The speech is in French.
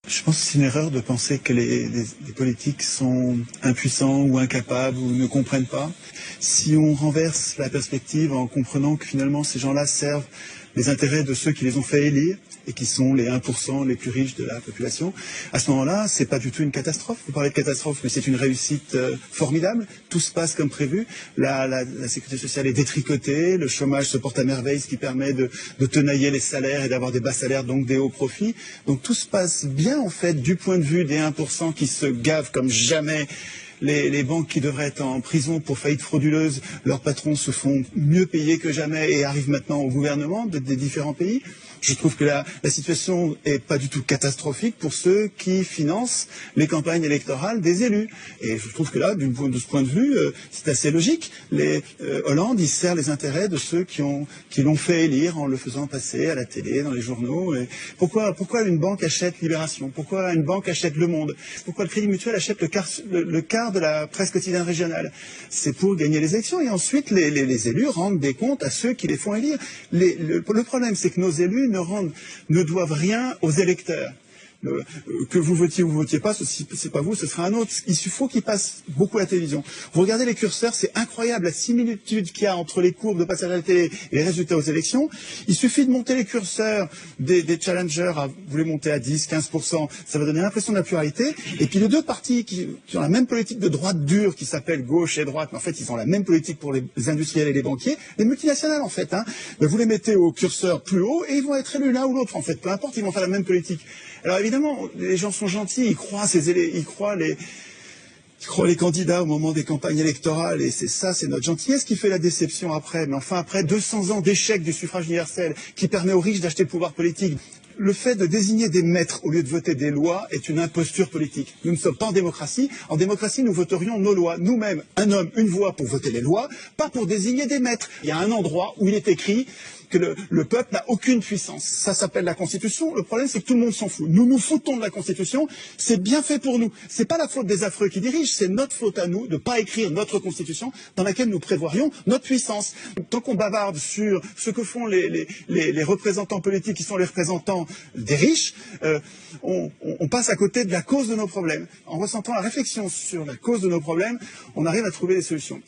Je pense que c'est une erreur de penser que les politiques sont impuissants ou incapables ou ne comprennent pas. Si on renverse la perspective en comprenant que finalement ces gens-là servent les intérêts de ceux qui les ont fait élire et qui sont les 1% les plus riches de la population, à ce moment-là, c'est pas du tout une catastrophe. Vous parlez de catastrophe, mais c'est une réussite formidable. Tout se passe comme prévu. La sécurité sociale est détricotée, le chômage se porte à merveille, ce qui permet de tenailler les salaires et d'avoir des bas salaires, donc des hauts profits. Donc tout se passe bien, en fait, du point de vue des 1% qui se gavent comme jamais. Les banques qui devraient être en prison pour faillite frauduleuse, leurs patrons se font mieux payer que jamais et arrivent maintenant au gouvernement des différents pays. Je trouve que la situation est pas du tout catastrophique pour ceux qui financent les campagnes électorales des élus. Et je trouve que là, de ce point de vue, c'est assez logique. Hollande, il sert les intérêts de ceux qui l'ont fait élire en le faisant passer à la télé, dans les journaux. Et pourquoi une banque achète Libération? Pourquoi une banque achète Le Monde? Pourquoi le Crédit Mutuel achète le quart de la presse quotidienne régionale? C'est pour gagner les élections. Et ensuite, les élus rendent des comptes à ceux qui les font élire. Le problème, c'est que nos élus ne doivent rien aux électeurs. Que vous votiez ou vous votiez pas, c'est pas vous, ce sera un autre. Il faut qu'ils passent beaucoup à la télévision. Vous regardez les curseurs, c'est incroyable la similitude qu'il y a entre les courbes de passage à la télé et les résultats aux élections. Il suffit de monter les curseurs des challengers, vous les montez à 10, 15%, ça va donner l'impression de la pluralité. Et puis les deux partis qui ont la même politique de droite dure, qui s'appelle gauche et droite, mais en fait ils ont la même politique pour les industriels et les banquiers, les multinationales en fait. Vous les mettez au curseur plus haut et ils vont être élus l'un ou l'autre en fait, peu importe, ils vont faire la même politique. Alors évidemment, les gens sont gentils, ils croient les candidats au moment des campagnes électorales, et c'est notre gentillesse qui fait la déception après. Mais enfin, après 200 ans d'échec du suffrage universel, qui permet aux riches d'acheter le pouvoir politique, le fait de désigner des maîtres au lieu de voter des lois est une imposture politique. Nous ne sommes pas en démocratie. En démocratie, nous voterions nos lois. Nous-mêmes, un homme, une voix pour voter les lois, pas pour désigner des maîtres. Il y a un endroit où il est écrit que le peuple n'a aucune puissance. Ça s'appelle la Constitution. Le problème, c'est que tout le monde s'en fout. Nous nous foutons de la Constitution. C'est bien fait pour nous. C'est pas la faute des affreux qui dirigent. C'est notre faute à nous de ne pas écrire notre Constitution dans laquelle nous prévoirions notre puissance. Tant qu'on bavarde sur ce que font les représentants politiques qui sont les représentants des riches, on passe à côté de la cause de nos problèmes. En ressentant la réflexion sur la cause de nos problèmes, on arrive à trouver des solutions.